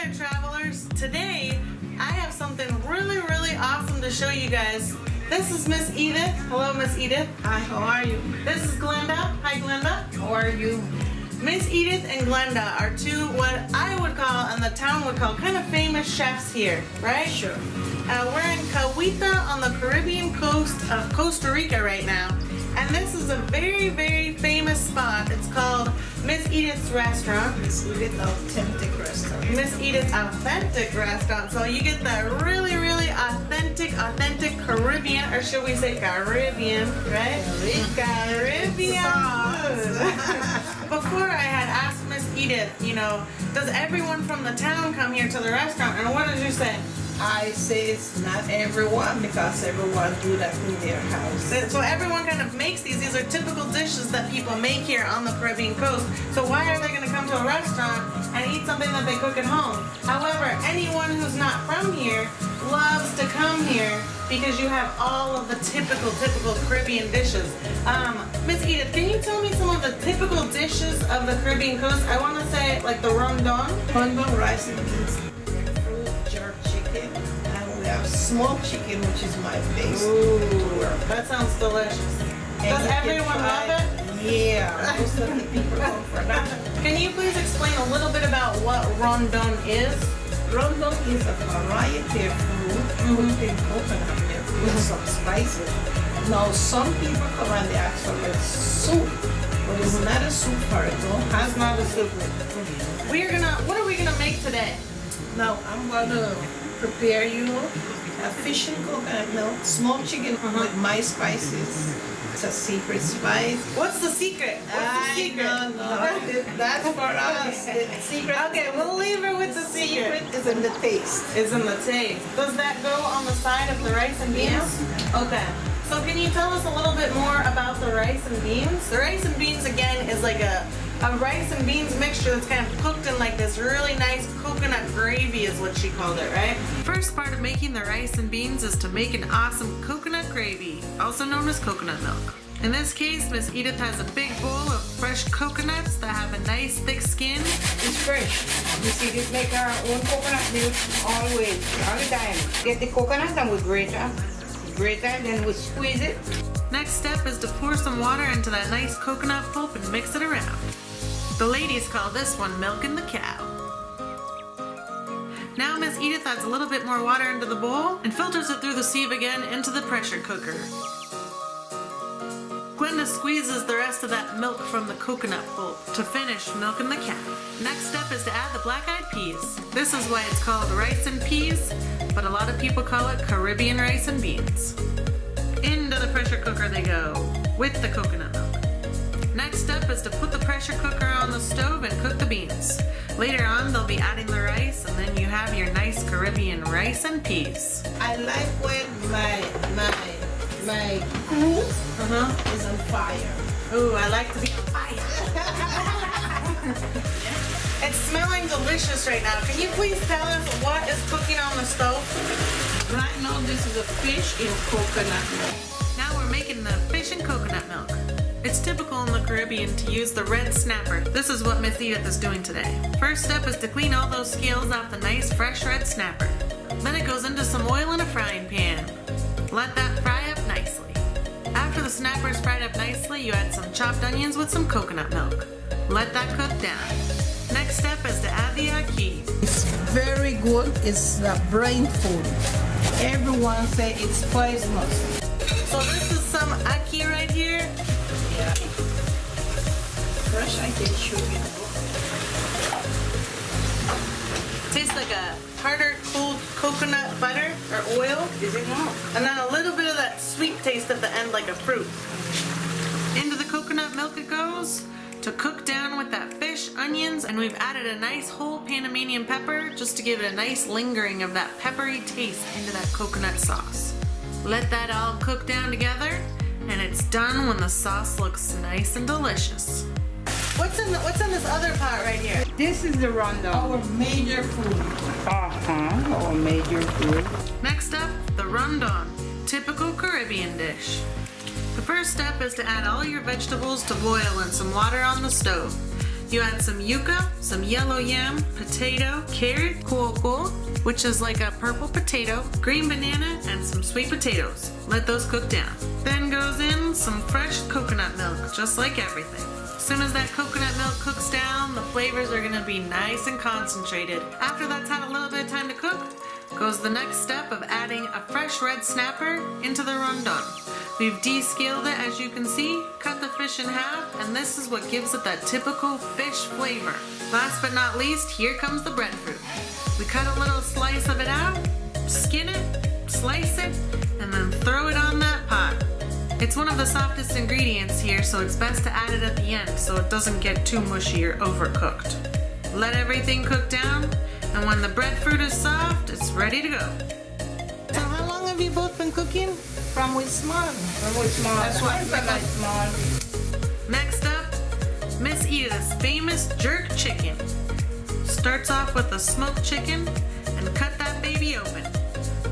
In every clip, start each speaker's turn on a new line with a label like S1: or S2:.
S1: there, travelers. Today, I have something really, really awesome to show you guys. This is Miss Edith. Hello, Miss Edith.
S2: Hi, how are you?
S1: This is Glenda. Hi, Glenda.
S2: How are you?
S1: Miss Edith and Glenda are two what I would call, and the town would call, kind of famous chefs here, right?
S2: Sure.
S1: We're in Cahuita on the Caribbean coast of Costa Rica right now. And this is a very, very famous spot. It's called Miss Edith's Restaurant.
S2: Miss Edith Authentic Restaurant.
S1: Miss Edith's Authentic Restaurant. So you get that really, really authentic Caribbean, or should we say Caribbean, right? Caribbean food. Before I had asked Miss Edith, does everyone from the town come here to the restaurant? And what did you say?
S2: I say it's not everyone because everyone do that in their house.
S1: So everyone kind of makes these. These are typical dishes that people make here on the Caribbean coast. So why are they going to come to a restaurant and eat something that they cook at home? However, anyone who's not from here loves to come here because you have all of the typical Caribbean dishes. Miss Edith, can you tell me some of the typical dishes of the Caribbean coast? I want to say like the rondon.
S2: Rondon, rice and beans, fruit, jerk chicken, and we have smoked chicken, which is my base.
S1: Ooh, that sounds delicious. Does everyone love it?
S2: Yeah, most of the people come for that.
S1: Can you please explain a little bit about what rondon is?
S2: Rondon is a variety of food cooked in coconut milk with some spices. Now, some people come and they ask for a soup, but it's not a soup for it.
S1: It's not a soup. What are we gonna make today?
S2: Now, I'm gonna prepare you a fish and coconut milk, smoked chicken with my spices. It's a secret spice.
S1: What's the secret?
S2: No. That's for us. The secret.
S1: Okay, we'll leave her with the secret.
S2: Is in the taste.
S1: Is in the taste. Does that go on the side of the rice and beans?
S2: Yeah.
S1: Okay. So can you tell us a little bit more about the rice and beans? The rice and beans, again, is like a rice and beans mixture that's kind of cooked in like this really nice coconut gravy is what she called it, right? First part of making the rice and beans is to make an awesome coconut gravy, also known as coconut milk. In this case, Miss Edith has a big bowl of fresh coconuts that have a nice thick skin.
S3: It's fresh. You see, this make our own coconut milk always, all the time. Get the coconut and we grate it, then we squeeze it.
S1: Next step is to pour some water into that nice coconut pulp and mix it around. The ladies call this one milking the cow. Now Miss Edith adds a little bit more water into the bowl and filters it through the sieve again into the pressure cooker. Glenda squeezes the rest of that milk from the coconut pulp to finish milking the cow. Next step is to add the black-eyed peas. This is why it's called rice and peas, but a lot of people call it Caribbean rice and beans. Into the pressure cooker they go with the coconut milk. Next step is to put the pressure cooker on the stove and cook the beans. Later on they'll be adding the rice and then you have your nice Caribbean rice and peas.
S2: I like when my crew is on fire.
S1: Ooh, I like to be on fire. It's smelling delicious right now. Can you please tell us what is cooking on the stove?
S2: Right now this is a fish in coconut milk.
S1: Now we're making the fish and coconut milk. It's typical in the Caribbean to use the red snapper. This is what Miss Edith is doing today. First step is to clean all those scales off the nice fresh red snapper. Then it goes into some oil in a frying pan. Let that fry up nicely. After the snapper is fried up nicely, you add some chopped onions with some coconut milk. Let that cook down. Next step is to add the ackee.
S2: It's very good. It's a brain food. Everyone say it's poisonous.
S1: So this is some ackee right here.
S2: Yeah. Fresh, I can show you.
S1: Tastes like a harder, cold coconut butter or oil.
S3: Is it not?
S1: And then a little bit of that sweet taste at the end like a fruit. Into the coconut milk it goes to cook down with that fish, onions, and we've added a nice whole Panamanian pepper just to give it a nice lingering of that peppery taste into that coconut sauce. Let that all cook down together and it's done when the sauce looks nice and delicious. What's in this other pot right here?
S3: This is the rondon.
S2: Our major food.
S3: Our major food.
S1: Next up, the rondon, typical Caribbean dish. The first step is to add all your vegetables to boil in some water on the stove. You add some yuca, some yellow yam, potato, carrot, coco, which is like a purple potato, green banana, and some sweet potatoes. Let those cook down. Then goes in some fresh coconut milk, just like everything. As soon as that coconut milk cooks down, the flavors are gonna be nice and concentrated. After that's had a little bit of time to cook, goes the next step of adding a fresh red snapper into the rondon. We've descaled it, as you can see, cut the fish in half, and this is what gives it that typical fish flavor. Last but not least, here comes the breadfruit. We cut a little slice of it out, skin it, slice it, and then throw it on that pot. It's one of the softest ingredients here, so it's best to add it at the end so it doesn't get too mushy or overcooked. Let everything cook down, and when the breadfruit is soft, it's ready to go.
S2: So how long have you both been cooking? From which small?
S3: From which small?
S2: That's why
S3: From my small.
S1: Next up, Miss Edith's famous jerk chicken. Starts off with a smoked chicken and cut that baby open.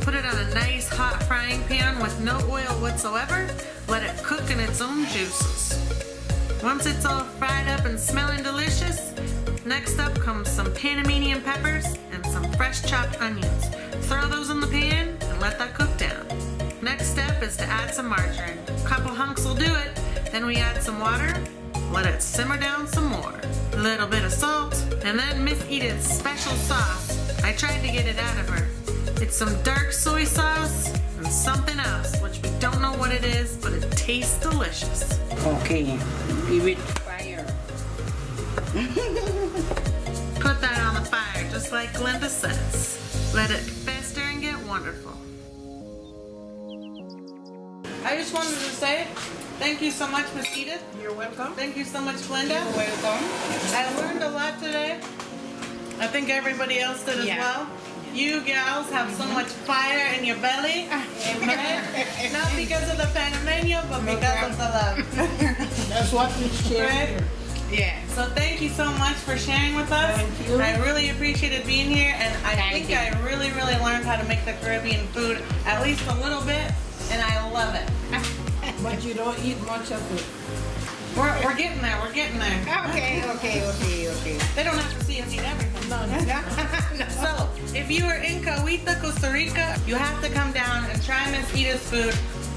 S1: Put it on a nice hot frying pan with no oil whatsoever. Let it cook in its own juices. Once it's all fried up and smelling delicious, next up comes some Panamanian peppers and some fresh chopped onions. Throw those in the pan and let that cook down. Next step is to add some margarine. A couple hunks will do it. Then we add some water, let it simmer down some more. A little bit of salt, and then Miss Edith's special sauce. I tried to get it out of her. It's some dark soy sauce and something else, which we don't know what it is, but it tastes delicious.
S3: Okay, give it fire.
S1: Put that on the fire, just like Glenda says. Let it fester and get wonderful. I just wanted to say thank you so much, Miss Edith.
S2: You're welcome.
S1: Thank you so much, Glenda.
S3: Welcome.
S1: I learned a lot today. I think everybody else did as
S3: Yeah.
S1: well. You gals have so much fire in your belly. Amen. Not because of the Panamanian, but because of the love.
S2: That's what we share
S1: Right?
S2: here.
S3: Yeah.
S1: So thank you so much for sharing with us.
S2: Thank you.
S1: I really appreciated being here, and I
S3: Thank
S1: think
S3: you.
S1: I really learned how to make the Caribbean food, at least a little bit, and I love it.
S2: But you don't eat much of it.
S1: We're getting there. We're getting there.
S3: Okay.
S1: They don't have to see us eat everything.
S2: No,
S1: So, if you are in Cahuita, Costa Rica, you have to come down and try Miss Edith's food.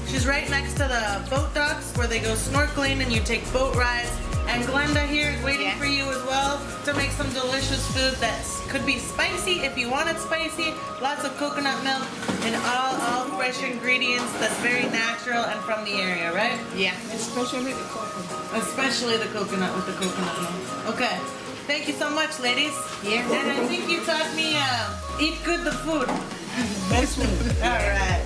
S1: She's right next to the boat docks where they go snorkeling and you take boat rides. And Glenda here is waiting
S3: Yeah.
S1: for you as well to make some delicious food that could be spicy if you want it spicy. Lots of coconut milk and all fresh ingredients that's very natural and from the area, right?
S3: Yeah.
S2: especially the coconut.
S1: Especially the coconut with the coconut milk. Okay. Thank you so much, ladies.
S3: Yeah.
S1: And I think you taught me eat good the food.
S2: Best food.
S1: All right.